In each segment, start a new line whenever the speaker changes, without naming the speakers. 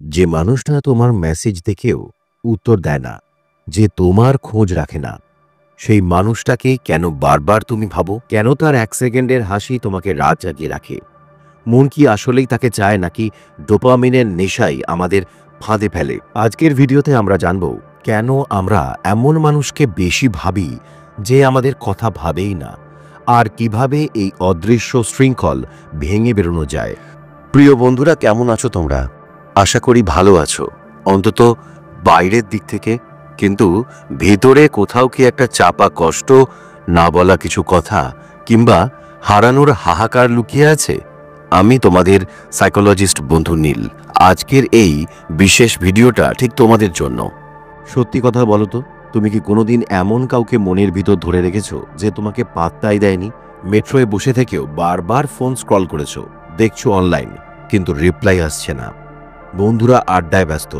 যে মানুষটা তোমার মেসেজ দেখেও উত্তর দেয় না, যে তোমার খোঁজ রাখে না, সেই মানুষটাকে কেন বারবার তুমি ভাবো? কেন তার 1 সেকেন্ডের হাসি তোমাকে রাত জাগিয়ে রাখে? মন কি আসলেই তাকে চায়, নাকি ডোপামিনের নেশাই আমাদের ফাঁদে ফেলে? আজকের ভিডিওতে আমরা জানব কেন আমরা এমন মানুষকে বেশি ভাবি যে আমাদের কথা ভাবেই না, আর কিভাবে এই অদৃশ্য শৃঙ্খল ভেঙে বেরোনো যায়। প্রিয় বন্ধুরা, কেমন আছো তোমরা? আশা করি ভালো আছো, অন্তত বাইরের দিক থেকে। কিন্তু ভেতরে কোথাও কি একটা চাপা কষ্ট, না বলা কিছু কথা, কিংবা হারানোর হাহাকার লুকিয়ে আছে? আমি তোমাদের সাইকোলজিস্ট বন্ধু নীল। আজকের এই বিশেষ ভিডিওটা ঠিক তোমাদের জন্য। সত্যি কথা বলো তো, তুমি কি কোনোদিন এমন কাউকে মনের ভিতর ধরে রেখেছো যে তোমাকে পাত্তাই দেয়নি? মেট্রোয় বসে থেকেও বারবার ফোন স্ক্রল করেছো, দেখছো অনলাইন, কিন্তু রিপ্লাই আসছে না। বন্ধুরা আড্ডায় ব্যস্ত,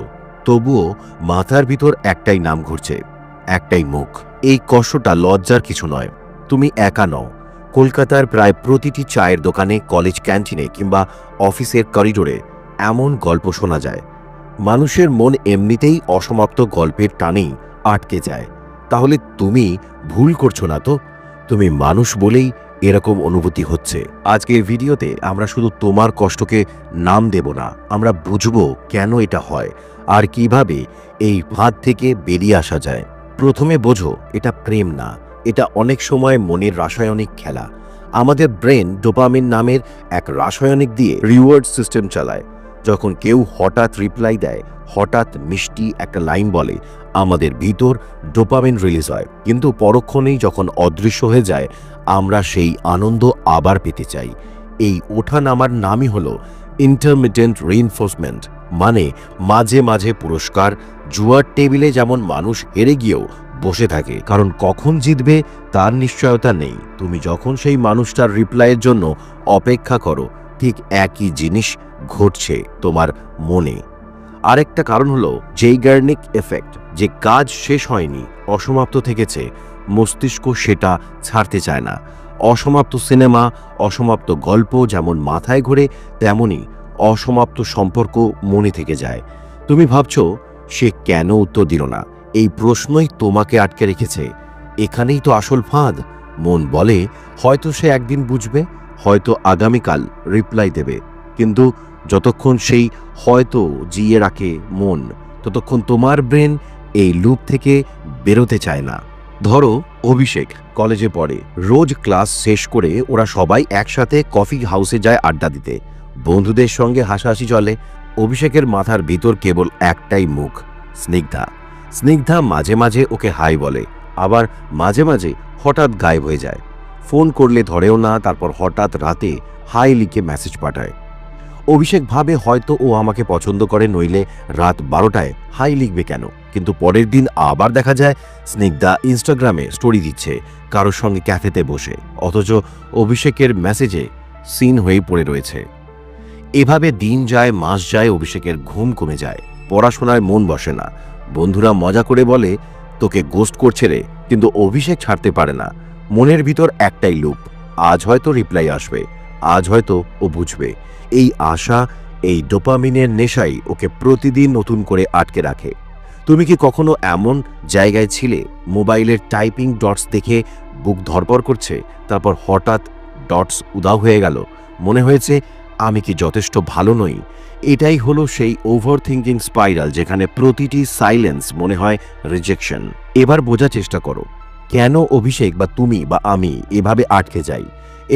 তবুও মাথার ভিতর একটাই নাম ঘুরছে, একটাই মুখ। এই কষ্টটা লজ্জার কিছু নয়, তুমি একা নও। কলকাতার প্রায় প্রতিটি চায়ের দোকানে, কলেজ ক্যান্টিনে কিংবা অফিসের করিডোরে এমন গল্প শোনা যায়। মানুষের মন এমনিতেই অসমাপ্ত গল্পের টানেই আটকে যায়। তাহলে তুমি ভুল করছো না তো? তুমি মানুষ বলেই এরকম অনুভূতি হচ্ছে। আজকের ভিডিওতে আমরা শুধু তোমার কষ্টকে নাম দেব না, আমরা বুঝবো কেন এটা হয় আর কিভাবে এই ফাঁদ থেকে বেরিয়ে আসা যায়। প্রথমে বোঝো, এটা প্রেম না, এটা অনেক সময় মনের রাসায়নিক খেলা। আমাদের ব্রেন ডোপামিন নামের এক রাসায়নিক দিয়ে রিওয়ার্ড সিস্টেম চালায়। যখন কেউ হঠাৎ রিপ্লাই দেয়, হঠাৎ মিষ্টি একটা লাইন বলে, আমাদের ভিতর ডোপামিন রিলিজ হয়। কিন্তু পরক্ষণেই যখন অদৃশ্য হয়ে যায়, আমরা সেই আনন্দ আবার পেতে চাই। এই ওঠা নামার নামই হলো ইন্টারমিটেন্ট রিইনফোর্সমেন্ট, মানে মাঝে মাঝে পুরস্কার। জুয়ার টেবিলে যেমন মানুষ হেরে গিয়েও বসে থাকে, কারণ কখন জিতবে তার নিশ্চয়তা নেই। তুমি যখন সেই মানুষটার রিপ্লাইয়ের জন্য অপেক্ষা করো, ঠিক একই জিনিস ঘটছে তোমার মনে। আরেকটা কারণ হলো জেইগার্নিক এফেক্ট। যে কাজ শেষ হয়নি, অসমাপ্ত থেকেছে, মস্তিষ্ক সেটা ছাড়তে চায় না। অসমাপ্ত সিনেমা, অসমাপ্ত গল্প যেমন মাথায় ঘোরে, তেমনি অসমাপ্ত সম্পর্ক মনে থেকে যায়। তুমি ভাবছো সে কেন উত্তর দিল না, এই প্রশ্নই তোমাকে আটকে রেখেছে। এখানেই তো আসল ফাঁদ। মন বলে হয়তো সে একদিন বুঝবে, হয়তো আগামীকাল রিপ্লাই দেবে। কিন্তু যতক্ষণ সেই হয়তো জিয়ে রাখে মন, ততক্ষণ তোমার ব্রেন এই লুপ থেকে বেরোতে চায় না। ধরো অভিষেক কলেজে পড়ে, রোজ ক্লাস শেষ করে ওরা সবাই একসাথে কফি হাউসে যায় আড্ডা দিতে। বন্ধুদের সঙ্গে হাসাহাসি চলে। অভিষেকের মাথার ভিতর কেবল একটাই মুখ, স্নিগ্ধা। স্নিগ্ধা মাঝে মাঝে ওকে হাই বলে, আবার মাঝে মাঝে হঠাৎ গায়েব হয়ে যায়। ফোন করলে ধরেও না, তারপর হঠাৎ রাতে হাই লিখে মেসেজ পাঠায়। অভিষেক ভাবে হয়তো ও আমাকে পছন্দ করে, নইলে রাত 12টায় হাই লিখবে কেন। কিন্তু পরের দিন আবার দেখা যায় স্নিগ্ধা ইনস্টাগ্রামে স্টোরি দিচ্ছে কারোর সঙ্গে ক্যাফেতে বসে, অথচ অভিষেকের মেসেজে সিন হয়ে পড়ে রয়েছে। এভাবে দিন যায়, মাস যায়, অভিষেকের ঘুম কমে যায়, পড়াশোনায় মন বসে না। বন্ধুরা মজা করে বলে তোকে গোস্ট করছে রে, কিন্তু অভিষেক ছাড়তে পারে না। মনের ভিতর একটাই লুপ, আজ হয়তো রিপ্লাই আসবে, আজ হয়তো ও বুঝবে। এই আশা, এই ডোপামিনের নেশাই ওকে প্রতিদিন নতুন করে আটকে রাখে। তুমি কি কখনো এমন জায়গায় ছিলে, মোবাইলের টাইপিং ডটস দেখে বুক ধড়ফড় করছে, তারপর হঠাৎ ডটস উধাও হয়ে গেল, মনে হয়েছে আমি কি যথেষ্ট ভালো নই? এটাই হলো সেই ওভার থিঙ্কিং স্পাইরাল, যেখানে প্রতিটি সাইলেন্স মনে হয় রিজেকশন। এবার বোঝার চেষ্টা করো কেন অভিষেক বা তুমি বা আমি এভাবে আটকে যাই।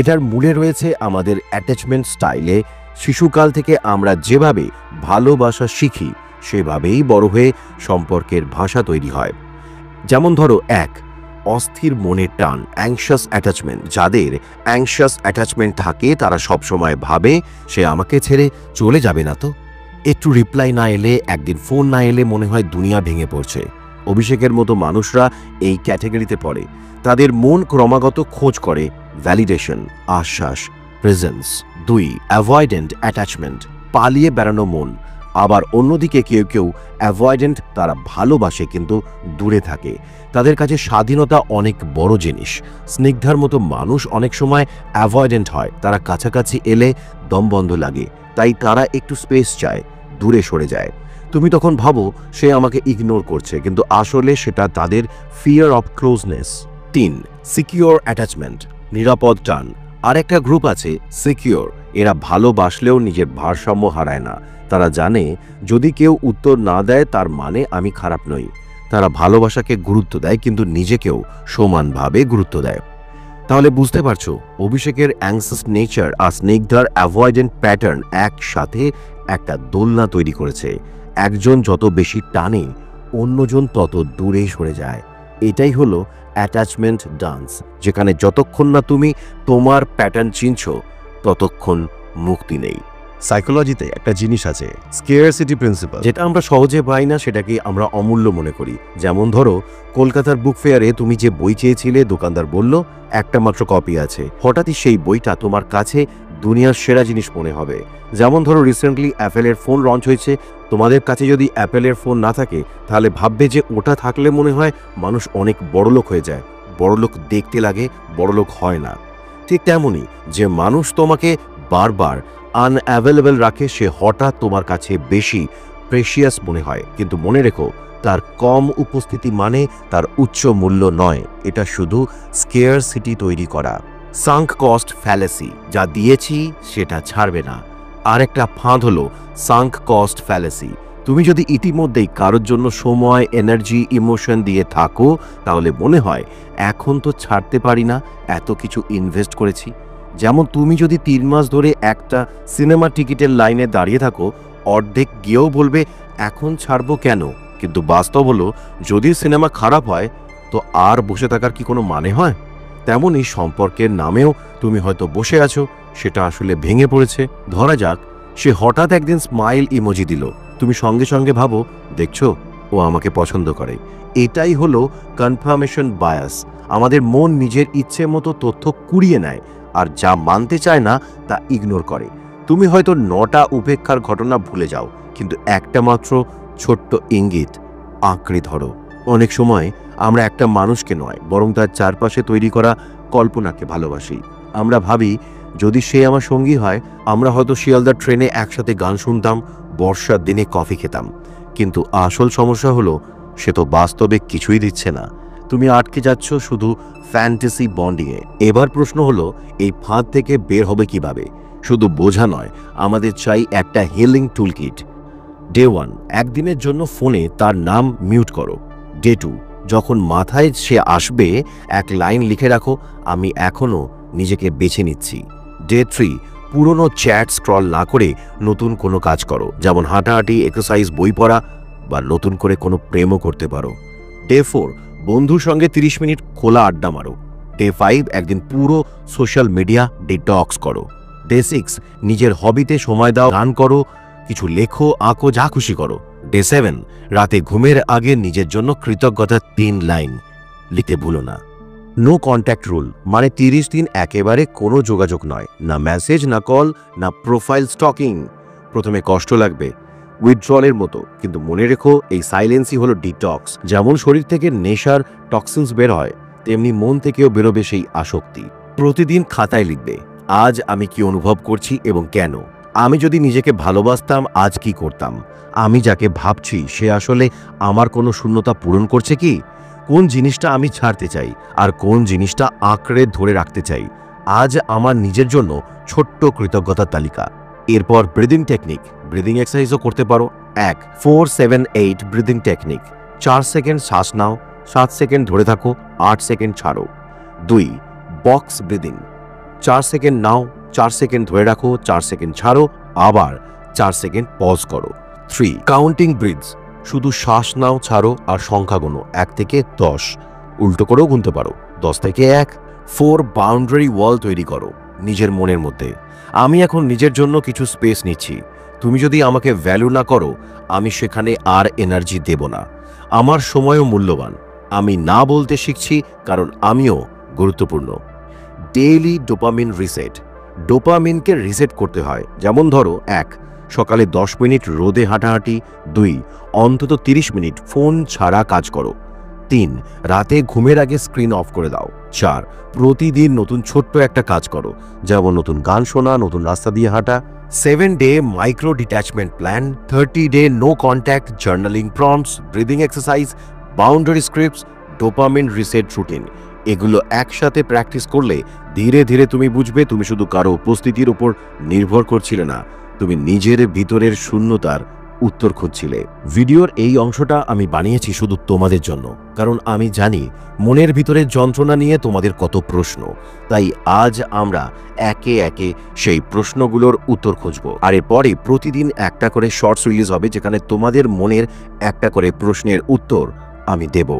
এটার মূলে রয়েছে আমাদের অ্যাটাচমেন্ট স্টাইলে। শিশুকাল থেকে আমরা যেভাবে ভালোবাসা শিখি, সেভাবেই বড় হয়ে সম্পর্কের ভাষা তৈরি হয়। যেমন ধরো, এক, অস্থির মনের টান, অ্যাংশাস অ্যাটাচমেন্ট। যাদের অ্যাংশাস অ্যাটাচমেন্ট থাকে তারা সবসময় ভাবে সে আমাকে ছেড়ে চলে যাবে না তো। একটু রিপ্লাই না এলে, একদিন ফোন না এলে মনে হয় দুনিয়া ভেঙে পড়ছে। অভিষেকের মতো মানুষরা এই ক্যাটাগরিতে পড়ে। তাদের মন ক্রমাগত খোঁজ করে ভ্যালিডেশন, আশ্বাস, প্রেজেন্স। দুই, অ্যাভয়েডেন্ট অ্যাটাচমেন্ট, পালিয়ে বেড়ানো মন। আবার অন্যদিকে কেউ কেউ অ্যাভয়েডেন্ট, তারা ভালোবাসে কিন্তু দূরে থাকে। তাদের কাছে স্বাধীনতা অনেক বড় জিনিস। স্নিগ্ধার মতো মানুষ অনেক সময় অ্যাভয়েডেন্ট হয়, তারা কাছাকাছি এলে দম বন্ধ লাগে, তাই তারা একটু স্পেস চায়, দূরে সরে যায়। তুমি তখন ভাবো সে আমাকে ইগনোর করছে, কিন্তু আসলে সেটা তাদের fear of closeness. 3. Secure attachment, নিরাপদ টান। আর একটা গ্রুপ আছে সিকিউর। এরা ভালোবাসলেও নিজের ভারসাম্য হারায় না। তারা জানে যদি কেউ উত্তর না দেয় তার মানে আমি খারাপ নই। তারা ভালোবাসাকে গুরুত্ব দেয়, কিন্তু নিজেকেও সমানভাবে গুরুত্ব দেয়। তাহলে বুঝতে পারছো, অভিষেকের অ্যাংসাস নেচার আর স্নিগ্ধার অ্যাভয়েডেন্ট প্যাটার্ন একসাথে একটা দোলনা তৈরি করেছে। একজন যত বেশি টানে, অন্যজন তত দূরে সরে যায়। এটাই হলো অ্যাটাচমেন্ট ডান্স, যেখানে যতক্ষণ না তুমি তোমার প্যাটার্ন চিনছো ততক্ষণ মুক্তি নেই।
সাইকোলজিতে একটা জিনিস আছে, স্কেয়ারসিটি প্রিন্সিপাল,
যেটা আমরা সহজে পাই না সেটাকে আমরা অমূল্য মনে করি। যেমন ধরো, কলকাতার বুক ফেয়ারে তুমি যে বই চেয়েছিলে, দোকানদার বলল একটা মাত্র কপি আছে। হঠাৎই সেই বইটা তোমার কাছে দুনিয়ার সেরা জিনিস মনে হবে। যেমন ধরো, রিসেন্টলি অ্যাপেলের ফোন লঞ্চ হয়েছে। তোমাদের কাছে যদি অ্যাপেলের ফোন না থাকে, তাহলে ভাববে যে ওটা থাকলে মনে হয় মানুষ অনেক বড়লোক হয়ে যায়। বড়লোক দেখতে লাগে, বড়লোক হয় না। ঠিক তেমনই, যে মানুষ তোমাকে বারবার আনঅ্যাভেলেবল রাখে, সে হঠাৎ তোমার কাছে বেশি প্রেশিয়াস মনে হয়। কিন্তু মনে রেখো, তার কম উপস্থিতি মানে তার উচ্চ মূল্য নয়। এটা শুধু স্কেয়ারসিটি তৈরি করা। সাঙ্ক কস্ট ফ্যালেসি, যা দিয়েছি সেটা ছাড়বে না। আর একটা ফাঁদ হলো সাঙ্ক কস্ট ফ্যালেসি। তুমি যদি ইতিমধ্যেই কারোর জন্য সময়, এনার্জি, ইমোশন দিয়ে থাকো, তাহলে মনে হয় এখন তো ছাড়তে পারি না, এত কিছু ইনভেস্ট করেছি। যেমন তুমি যদি 3 মাস ধরে একটা সিনেমা টিকিটের লাইনে দাঁড়িয়ে থাকো, অর্ধেক গিয়েও বলবে এখন ছাড়বো কেন। কিন্তু বাস্তব হলো, যদি সিনেমা খারাপ হয় তো আর বসে থাকার কি কোনো মানে হয়? তেমনই সম্পর্কের নামেও তুমি হয়তো বসে আছো, সেটা আসলে ভেঙে পড়েছে। ধরা যাক, সে হঠাৎ একদিন স্মাইল ইমোজি দিল, তুমি সঙ্গে সঙ্গে ভাবো, দেখছো ও আমাকে পছন্দ করে। এটাই হলো কনফার্মেশন বায়াস। আমাদের মন নিজের ইচ্ছে মতো তথ্য কুড়িয়ে নেয়, আর যা মানতে চায় না তা ইগনোর করে। তুমি হয়তো 9টা উপেক্ষার ঘটনা ভুলে যাও, কিন্তু একটা মাত্র ছোট্ট ইঙ্গিত আঁকড়ে ধরো। অনেক সময় আমরা একটা মানুষকে নয়, বরং তার চারপাশে তৈরি করা কল্পনাকে ভালোবাসি। আমরা ভাবি যদি সে আমার সঙ্গী হয়, আমরা হয়তো শিয়ালদার ট্রেনে একসাথে গান শুনতাম, বর্ষার দিনে কফি খেতাম। কিন্তু আসল সমস্যা হলো, সে তো বাস্তবে কিছুই দিচ্ছে না। তুমি আটকে যাচ্ছ শুধু ফ্যান্টাসি বন্ডিংয়ে। এবার প্রশ্ন হলো, এই ফাঁদ থেকে বের হবে কিভাবে? শুধু বোঝা নয়, আমাদের চাই একটা হিলিং টুলকিট। ডে 1, একদিনের জন্য ফোনে তার নাম মিউট করো। ডে 2, যখন মাথায় সে আসবে, এক লাইন লিখে রাখো, আমি এখনো নিজেকে বেছে নিচ্ছি। ডে 3, পুরনো চ্যাট স্ক্রল না করে নতুন কোনো কাজ করো, যেমন হাঁটাহাঁটি, এক্সারসাইজ, বই পড়া, বা নতুন করে কোনো প্রেমও করতে পারো। ডে 4, বন্ধুর সঙ্গে 30 মিনিট খোলা আড্ডা মারো। ডে 5, একদিন পুরো সোশ্যাল মিডিয়া ডিটক্স করো। ডে 6, নিজের হবিতে সময় দাও, গান করো, কিছু লেখো, আঁকো, যা খুশি করো। ডে 7, রাতে ঘুমের আগে নিজের জন্য কৃতজ্ঞতার 3 লাইন লিখতে ভুলো না। নো কন্ট্যাক্ট রুল, মানে 30 দিন একেবারে কোনো যোগাযোগ নয়, না মেসেজ, না কল, না প্রোফাইল স্টকিং। প্রথমে কষ্ট লাগবে, উইথড্রলের মতো, কিন্তু মনে রেখো, এই সাইলেন্সই হলো ডিটক্স। যেমন শরীর থেকে নেশার টক্সিনস বের হয়, তেমনি মন থেকেও বেরোবে সেই আসক্তি। প্রতিদিন খাতায় লিখবে, আজ আমি কি অনুভব করছি এবং কেন। আমি যদি নিজেকে ভালোবাসতাম, আজ কি করতাম। আমি যাকে ভাবছি সে আসলে আমার কোনো শূন্যতা পূরণ করছে কি। কোন জিনিসটা আমি ছাড়তে চাই আর কোন জিনিসটা আঁকড়ে ধরে রাখতে চাই। আজ আমার নিজের জন্য ছোট্ট কৃতজ্ঞতার তালিকা। এরপর ব্রিদিং টেকনিক, ব্রিদিং এক্সারসাইজও করতে পারো। 1, 4-7-8 ব্রিদিং টেকনিক। 4 সেকেন্ড শ্বাস নাও, 7 সেকেন্ড ধরে থাকো, 8 সেকেন্ড ছাড়ো। 2, বক্স ব্রিদিং। 4 সেকেন্ড নাও, 4 সেকেন্ড ধরে রাখো, 4 সেকেন্ড ছাড়ো, আবার 4 সেকেন্ড পজ করো। 3, কাউন্টিং ব্রিথস। শুধু শ্বাস নাও, ছাড়ো আর সংখ্যা গোনো, 1 থেকে 10। উল্টো করেও গুনতে পারো, 10 থেকে 1। 4, বাউন্ডারি ওয়াল তৈরি করো নিজের মনের মধ্যে। আমি এখন নিজের জন্য কিছু স্পেস নিচ্ছি। তুমি যদি আমাকে ভ্যালু না করো, আমি সেখানে আর এনার্জি দেব না। আমার সময়ও মূল্যবান। আমি না বলতে শিখছি, কারণ আমিও গুরুত্বপূর্ণ। Daily dopamine reset. ডোপামিনকে রিসেট করতে হয়। যেমন ধরো, 1, সকালে 10 মিনিট রোদে হাঁটাহাঁটি। 2, অন্তত 30 মিনিট ফোন ছাড়া কাজ করো। 3. রাতে ঘুমের আগে স্ক্রিন অফ করে দাও। 4. প্রতিদিন নতুন ছোট্ট একটা কাজ করো, যেমন নতুন গান শোনা, নতুন রাস্তা দিয়ে হাঁটা। 7 day micro detachment plan, 30 day no contact journaling prompts, breathing exercise, boundary scripts, dopamine reset routine. এগুলো একসাথে প্র্যাকটিস করলে ধীরে ধীরে তুমি বুঝবে তুমি শুধু কারো উপস্থিতির উপর নির্ভর করছিলে না, তুমি নিজের ভিতরের শূন্যতার উত্তর খুঁজছিলে। ভিডিওর এই অংশটা আমি বানিয়েছি শুধু তোমাদের জন্য, কারণ আমি জানি মনের ভিতরের যন্ত্রণা নিয়ে তোমাদের কত প্রশ্ন। তাই আজ আমরা একে একে সেই প্রশ্নগুলোর উত্তর খুঁজব। আর এরপরে প্রতিদিন একটা করে শর্টস রিলিজ হবে, যেখানে তোমাদের মনের একটা করে প্রশ্নের উত্তর আমি দেব,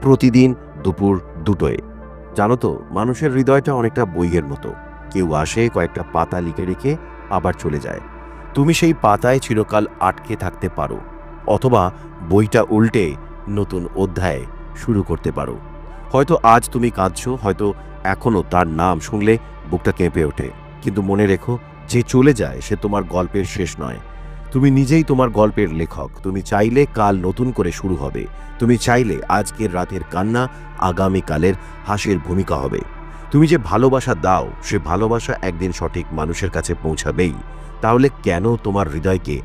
প্রতিদিন দুপুর 2টোয়। জানো তো, মানুষের হৃদয়টা অনেকটা বইয়ের মতো। কেউ আসে, কয়েকটা পাতা লিখে রেখে আবার চলে যায়। তুমি সেই পাতায় চিরকাল আটকে থাকতে পারো, অথবা বইটা উল্টে নতুন অধ্যায় শুরু করতে পারো। হয়তো আজ তুমি কাঁদছো, হয়তো এখনও তার নাম শুনলে বুকটা কেঁপে ওঠে। কিন্তু মনে রেখো, যে চলে যায় সে তোমার গল্পের শেষ নয়। তুমি নিজেই তোমার গল্পের লেখক। তুমি চাইলে কাল নতুন করে শুরু হবে। তুমি চাইলে আজকের রাতের কান্না আগামীকালের হাসির ভূমিকা হবে। তুমি যে ভালোবাসা দাও, সে ভালোবাসা একদিন সঠিক মানুষের কাছে পৌঁছাবেই। তাহলে কেন তোমার হৃদয়কে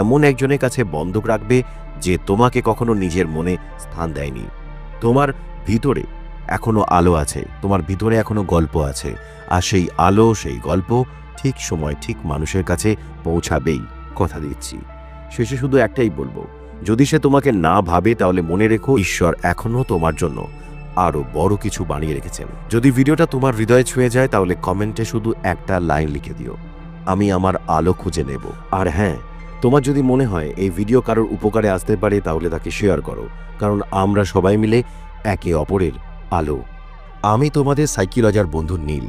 এমন একজনের কাছে বন্ধক রাখবে যে তোমাকে কখনো নিজের মনে স্থান দেয়নি? তোমার ভিতরে এখনো আলো আছে, তোমার ভিতরে এখনো গল্প আছে, আর সেই আলো, সেই গল্প ঠিক সময় ঠিক মানুষের কাছে পৌঁছাবেই, কথা দিচ্ছি। শেষে শুধু একটাই বলবো, যদি সে তোমাকে না ভাবে তাহলে মনে রেখো, ঈশ্বর এখনো তোমার জন্য আরো বড় কিছু বানিয়ে রেখেছেন। যদি ভিডিওটা তোমার হৃদয়ে ছুঁয়ে যায় তাহলে কমেন্টে শুধু একটা লাইন লিখে দিও, আমি আমার আলো খুঁজে নেব। আর হ্যাঁ, তোমার যদি মনে হয় এই ভিডিও কারোর উপকারে আসতে পারে তাহলে তাকে শেয়ার করো, কারণ আমরা সবাই মিলে একে অপরের আলো। আমি তোমাদের সাইকোলজার বন্ধু নীল।